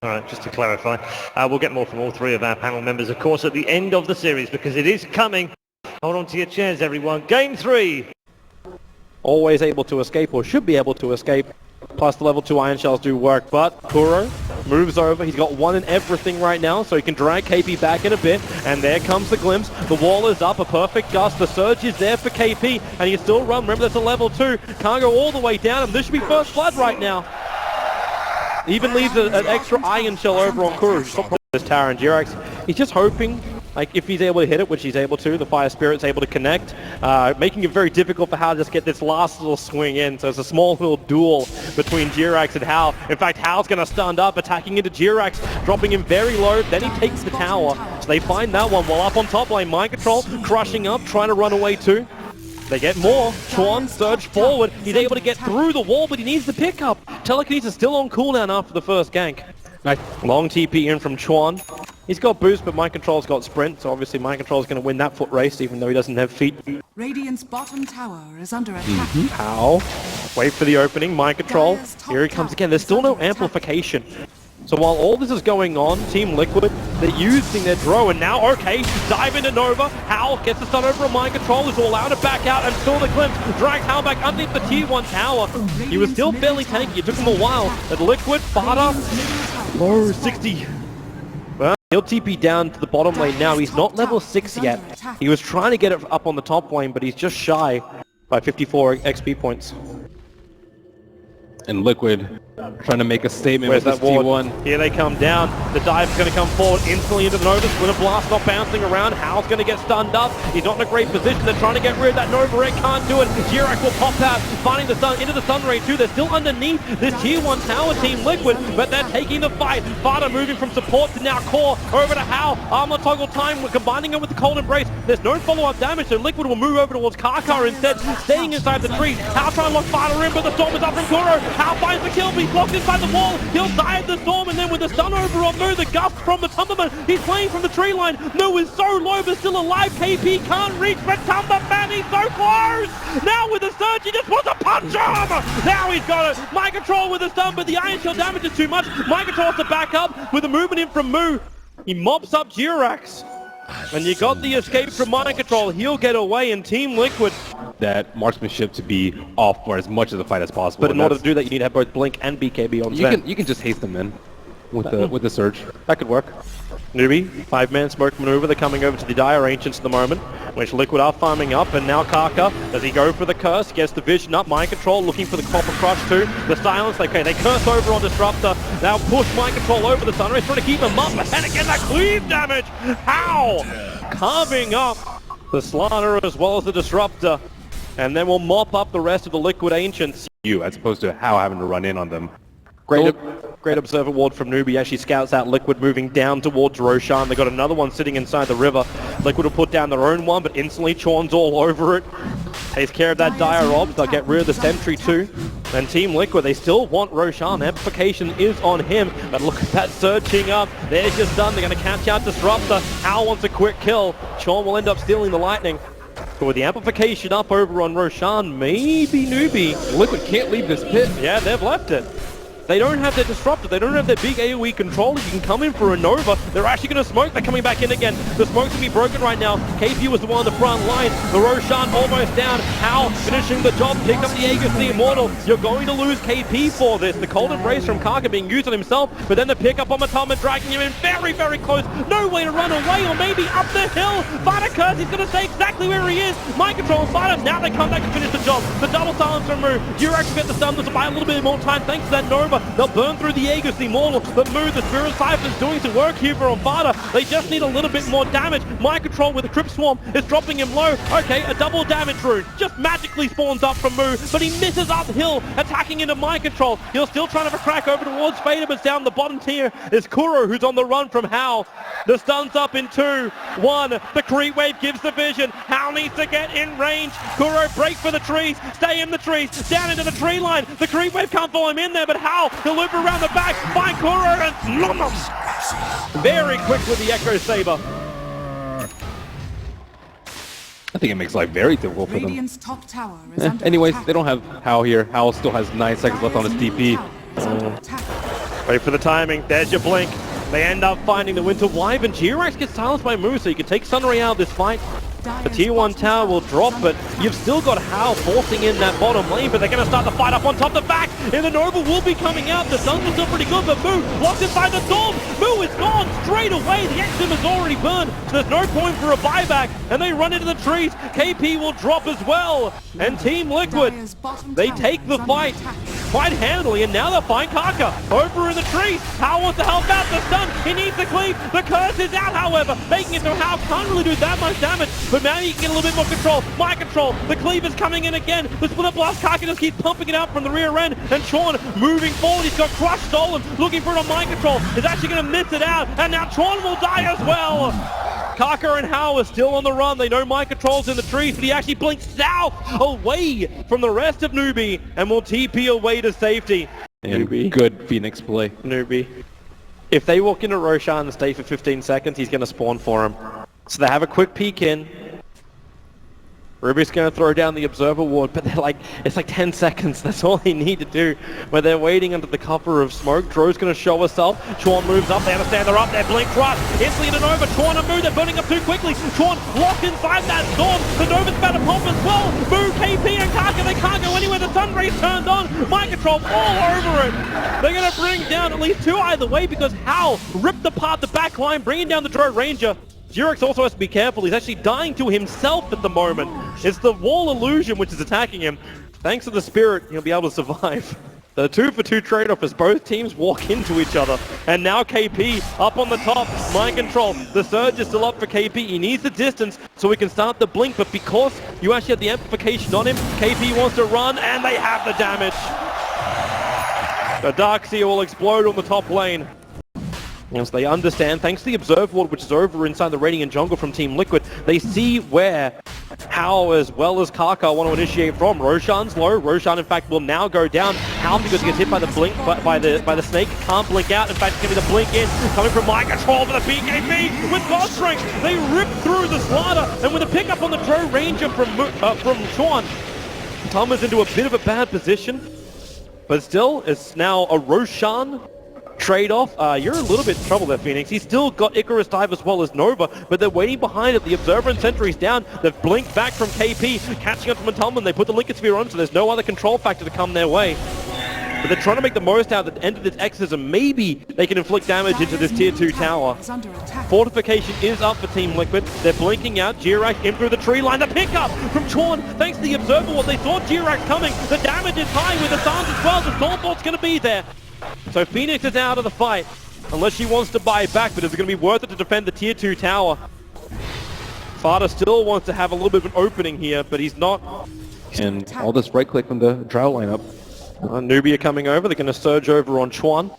All right, just to clarify, we'll get more from all three of our panel members, of course, at the end of the series, because it is coming. Hold on to your chairs, everyone. Game 3. Always able to escape, or should be able to escape. Plus the level 2 iron shells do work, but Kuro moves over. He's got one in everything right now, so he can drag KP back in a bit. And there comes the glimpse. The wall is up, a perfect gust. The surge is there for KP, and he can still run. Remember, that's a level 2. Can't go all the way down, and this should be first blood right now. Even leaves an extra iron shell over on Kuro. This tower and Jirax, he's just hoping, like, if he's able to hit it, which he's able to, the Fire Spirit's able to connect, making it very difficult for Hao to just get this last little swing in. So it's a small little duel between Jirax and Hao. In fact, Hao's going to stand up, attacking into Jirax, dropping him very low. Then he takes the tower. So they find that one while up on top lane. Mind Control crushing up, trying to run away too. They get more. Chuan surge forward. He's able to get through the wall, but he needs the pickup. Telekinesis still on cooldown after the first gank. Nice. Long TP in from Chuan. He's got boost, but Mind Control's got sprint, so obviously Mind Control's going to win that foot race, even though he doesn't have feet. Radiant's bottom tower is under attack. Hao. Wait for the opening. Mind Control. Here he comes again. There's still no amplification. So while all this is going on, Team Liquid, they're using their throw, and now, okay, dive into Nova. Hao gets the stun over on Mind Control, is allowed to back out, and still the glimpse drags Hao back underneath the tier 1 tower. He was still fairly tanky. It took him a while. But Liquid, Fada, low 60. Well, he'll TP down to the bottom lane now. He's not level 6 yet. He was trying to get it up on the top lane, but he's just shy by 54 XP points. And Liquid trying to make a statement Where's with that this ward? T1. Here they come down. The dive's going to come forward instantly into the Nova. Splinter Blast not bouncing around. Hao's going to get stunned up. He's not in a great position. They're trying to get rid of that Nova Red. Can't do it. Jirax will pop out, finding the stun into the stun ray too. They're still underneath this tier 1 tower, Team Liquid, but they're taking the fight. Fada moving from support to now core over to Hao. Armor toggle time. We're combining it with the cold embrace. There's no follow-up damage, so Liquid will move over towards Karkar instead, staying inside the trees. Hao trying to lock Fada in, but the storm is up from Kuro. Hao finds the kill. He's locked inside the wall. He'll die at the storm, and then with the stun over on Mu, the gust from the Thunderman. He's playing from the tree line. Mu is so low, but still alive. KP can't reach, but Thunderman, he's so close. Now with the surge, he just wants to punch him. Now he's got it. Mind Control with the stun, but the Iron Shield damage is too much. Mind Control has to back up with the movement in from Mu. He mops up Jirax. And you got the escape from Mind Control. He'll get away, and Team Liquid. That marksmanship to be off for as much of the fight as possible. But in order to do that, you need to have both Blink and BKB on Sven. You can just haste them in with the surge. That could work. Newbee, 5-man smoke maneuver. They're coming over to the Dire Ancients at the moment, which Liquid are farming up, and now Karka, does he go for the curse? Gets the vision up. Mind Control looking for the Copper Crush too. The silence, okay, they curse over on Disruptor. Now push Mind Control over the Sunray, trying to keep him up, and again that cleave damage! How? Carving up the Slanner as well as the Disruptor. And then we'll mop up the rest of the Liquid Ancients. As opposed to Hao having to run in on them. Great observer ward from Newbee. Actually scouts out Liquid moving down towards Roshan. They got another one sitting inside the river. Liquid will put down their own one, but instantly Chuan's all over it. Takes care of that Dire Obs. They'll get rid of the Sentry too. And Team Liquid, they still want Roshan. Amplification is on him, but look at that surging up. There's just done. They're going to catch out Disruptor. Hao wants a quick kill. Chuan will end up stealing the lightning. But with the amplification up over on Roshan, maybe Newbee. Liquid can't leave this pit. Yeah, they've left it. They don't have their Disruptor. They don't have their big AoE controller. You can come in for a Nova. They're actually going to smoke. They're coming back in again. The smoke's going to be broken right now. KP was the one on the front line. The Roshan almost down. Hao finishing the job. Picked up the Aegis, the Immortal. You're going to lose KP for this. The cold embrace from Karka being used on himself, but then the pickup on Matama dragging him in very, very close. No way to run away, or maybe up the hill. Fada curse. He's going to stay exactly where he is. Mind Control Fada. Now they come back and finish the job. The double silence from Mu. Jirax will get the stun. This will buy a little bit more time thanks to that Nova. They'll burn through the Aegis, the Immortal, but Mu, the Spirit Cypher is doing some work here for Fada. They just need a little bit more damage. Mind Control with the Crypt Swarm is dropping him low. Okay, a double damage rune just magically spawns up from Mu, but he misses uphill, attacking into Mind Control. He'll still try to have a crack over towards Fader, but down the bottom tier is Kuro, who's on the run from Hao. The stun's up in 2, 1. The creep wave gives the vision. Hao needs to get in range. Kuro break for the trees, stay in the trees, down into the tree line. The creep wave can't follow him in there, but Hao, he'll loop around the back, find Kuro and slum him. Very quick with the Echo Saber. I think it makes life very difficult for them. Radiant's top tower is under Anyways, attack. they don't have Hao here. Hao still has 9 seconds left on his TP. Wait for the timing. There's your blink. They end up finding the Winter Wyvern. G-Rex gets silenced by Moose, so you can take Sunray out of this fight. The tier 1 tower will drop, but you've still got Hal forcing in that bottom lane, but they're going to start the fight up on top. The back, and the Nova will be coming out. The Suns are still pretty good, but Moo locked inside the storm. Moo is gone straight away. The Exim is already burned, so there's no point for a buyback, and they run into the trees. KP will drop as well, and Team Liquid, they take the fight quite handily, and now they'll find Kaka over in the trees. Hal wants to help out the stun. He needs the cleave. The curse is out, however, making it so Hal can't really do that much damage, but now you can get a little bit more control. My control. The cleave is coming in again. The split blast. Kaka just keeps pumping it out from the rear end, and Chorn moving forward. He's got Crush stolen, looking for it on mind control. Is actually going to miss it out, and now Chorn will die as well. Kaka and Hal are still on the run. They know mind control's in the trees, but he actually blinks south away from the rest of Newbee and will TP away to safety. And Newbee. Good Phoenix play. Newbee. If they walk into Roshan and stay for 15 seconds, he's going to spawn for him. So they have a quick peek in. Ruby's going to throw down the Observer Ward, but they're like, it's like 10 seconds. That's all they need to do. Where they're waiting under the cover of smoke. Dro's going to show herself. Chorn moves up. They understand they're up there. Blink Crush. Instantly to Nova. Chorn and Moo. They're burning up too quickly. Chorn locked inside that storm. The Nova's about to pop as well. Moo, KP, and Kaka. They can't go anywhere. The sun rays turned on. Mind control all over it. They're going to bring down at least 2 either way because Hal ripped apart the back line, bringing down the Dro Ranger. G-Rex also has to be careful. He's actually dying to himself at the moment. It's the wall illusion which is attacking him. Thanks to the spirit, he'll be able to survive. The 2-for-2 trade-off as both teams walk into each other. And now KP up on the top. Mind control. The surge is still up for KP. He needs the distance so he can start the blink. But because you actually have the amplification on him, KP wants to run and they have the damage. The Darkseer will explode on the top lane. Once they understand, thanks to the Observe Ward, which is over inside the Radiant Jungle from Team Liquid, they see where Hal as well as Kaka want to initiate from. Roshan's low. Roshan, in fact, will now go down. Hal, because he gets hit by the blink, by the snake, can't blink out. In fact, it's going to be the blink in. Coming from mind control for the BKB with God Strength. They rip through the slider, and with a pickup on the Dro Ranger from Chorn, Tom is into a bit of a bad position. But still, it's now a Roshan trade-off. You're a little bit in trouble there, Phoenix. He's still got Icarus Dive as well as Nova, but they're waiting behind it. The Observer and Sentry's down. They've blinked back from KP, catching up to Matumban. They put the Lincoln Sphere on, so there's no other control factor to come their way. But they're trying to make the most out of the end of this exorcism. Maybe they can inflict damage into this tier 2 tower. Fortification is up for Team Liquid. They're blinking out. G-Rax in through the tree line. The pickup from Chorn. Thanks to the Observer Ward. They saw G-Rax coming. The damage is high with the Sands as well. The Soul Thought's going to be there. So Phoenix is out of the fight, unless she wants to buy it back, but is it going to be worth it to defend the tier 2 tower? Fada still wants to have a little bit of an opening here, but he's not. And all this right click from the Drow lineup. Newbee are coming over. They're going to surge over on Chorn.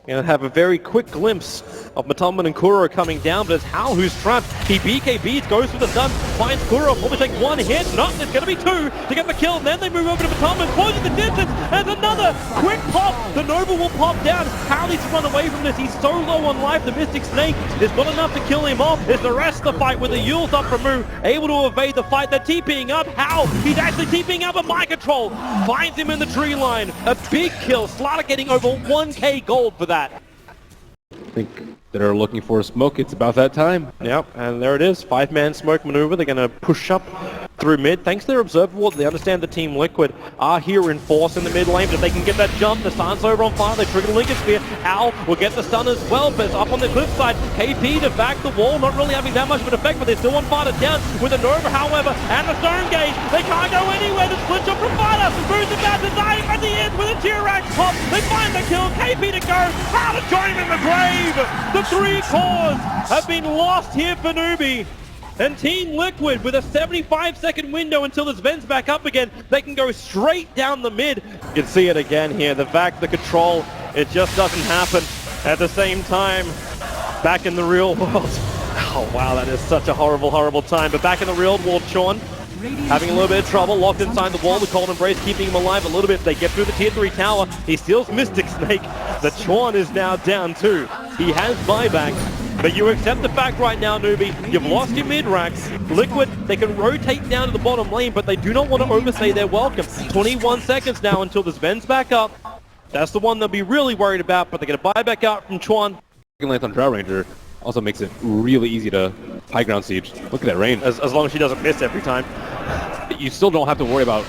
And have a very quick glimpse of Matumban and Kuro coming down, but it's Hal who's trapped. He BKBs, goes for the stun, finds Kuro, probably take 1 hit. No, there's going to be 2 to get the kill. And then they move over to Matumban, closing the distance. There's another quick pop. The Nova will pop down. Hal needs to run away from this. He's so low on life. The Mystic Snake is not enough to kill him off. It's the rest of the fight with the Yules up from Moo, able to evade the fight. They're TPing up. Hal, he's actually TPing up, but mind control finds him in the tree line. A big kill. Slaughter getting over 1k gold for that. I think they're looking for a smoke. It's about that time. Yep, and there it is. 5-man smoke maneuver. They're going to push up through mid. Thanks to their Observer Ward, they understand the Team Liquid are here in force in the mid lane, but if they can get that jump, the Sun's over on fire. They trigger the Lincoln Sphere. Al will get the stun as well, but it's up on the cliff side. KP to back the wall, not really having that much of an effect, but they still want Fada down with the Nova, however, and the Stone Gauge. They can't go anywhere. The split jump from Fada. Moves about to die at the end with a G-Rax pop. They find the kill. KP to go. How to join him in the grave. The 3 cores have been lost here for Newbee. And Team Liquid, with a 75-second window until this vents back up again, they can go straight down the mid. You can see it again here. The vac, the control, it just doesn't happen. At the same time, back in the real world. Oh, wow, that is such a horrible, horrible time. But back in the real world, Chorn having a little bit of trouble, locked inside the wall. The Cold Embrace keeping him alive a little bit. They get through the tier 3 tower. He steals Mystic Snake. The Chorn is now down too. He has buyback. But you accept the fact right now, Newbee, you've lost your mid-racks. Liquid, they can rotate down to the bottom lane, but they do not want to overstay their welcome. 21 seconds now until this vents back up. That's the one they'll be really worried about, but they're going to buy back out from Chuan. Length on Drow Ranger also makes it really easy to high ground siege. Look at that range. As long as she doesn't miss every time. You still don't have to worry about.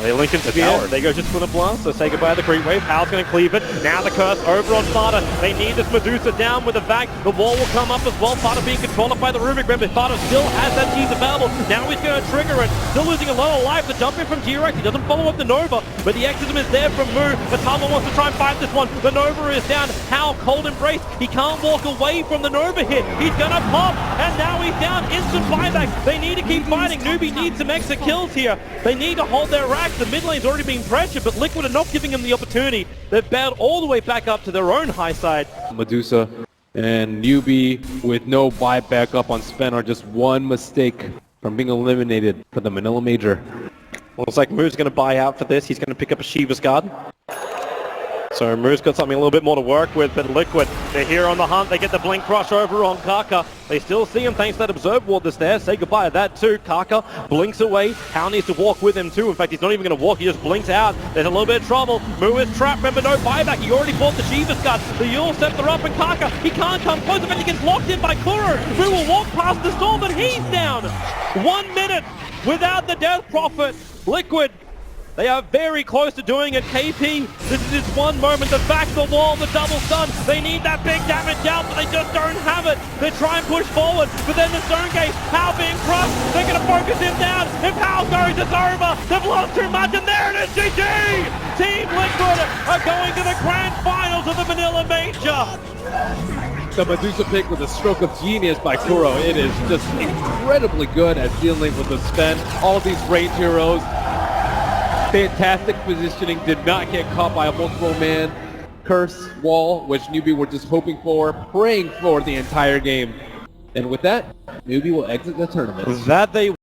They link into the tower. They go just for the blast, so say goodbye to the creep wave. Hal's going to cleave it. Now the curse over on Fata. They need this Medusa down with a vac. The wall will come up as well. Fata being controlled by the Rubik Rim, but Fata still has that cheese available. Now he's going to trigger it. Still losing a lot of life. The jump in from G-Rex. He doesn't follow up the Nova, but the Exorcism is there from Mu. Matama wants to try and fight this one. The Nova is down. Hal, cold embrace. He can't walk away from the Nova hit. He's going to pop, and now he's down. Instant buyback. They need to keep fighting. Newbee needs some extra kills here. They need to hold their racks. The mid lane's already being pressured, but Liquid are not giving them the opportunity. They've bailed all the way back up to their own high side. Medusa and Newbee with no buyback up on Sven are just one mistake from being eliminated for the Manila Major. Looks like Moo's going to buy out for this. He's going to pick up a Shiva's Guard. So Moo's got something a little bit more to work with, but Liquid, they're here on the hunt. They get the blink crush over on Kaka. They still see him thanks to that observe ward that's there. Say goodbye to that too. Kaka blinks away. Hal needs to walk with him too. In fact, he's not even going to walk. He just blinks out. There's a little bit of trouble. Moo is trapped. Remember, no buyback. He already bought the Shiva's Guard. The Yule scepter up, and Kaka, he can't come close. In fact, he gets locked in by Kuro. Moo will walk past the storm, but he's down. 1 minute without the Death Prophet. Liquid, they are very close to doing it. KP, this is his one moment to back the wall, the double stun. They need that big damage out, but they just don't have it. They try and push forward, but then the Stone Gate, Hal being crushed. They're going to focus him down. If Hal goes, it's over. They've lost too much, and there it is, GG! Team Liquid are going to the grand finals of the Manila Major. The Medusa pick with a stroke of genius by Kuro. It is just incredibly good at dealing with the Sven. All of these range heroes. Fantastic positioning, did not get caught by a multiple man curse wall, which Newbee were just hoping for, praying for the entire game. And with that, Newbee will exit the tournament. That they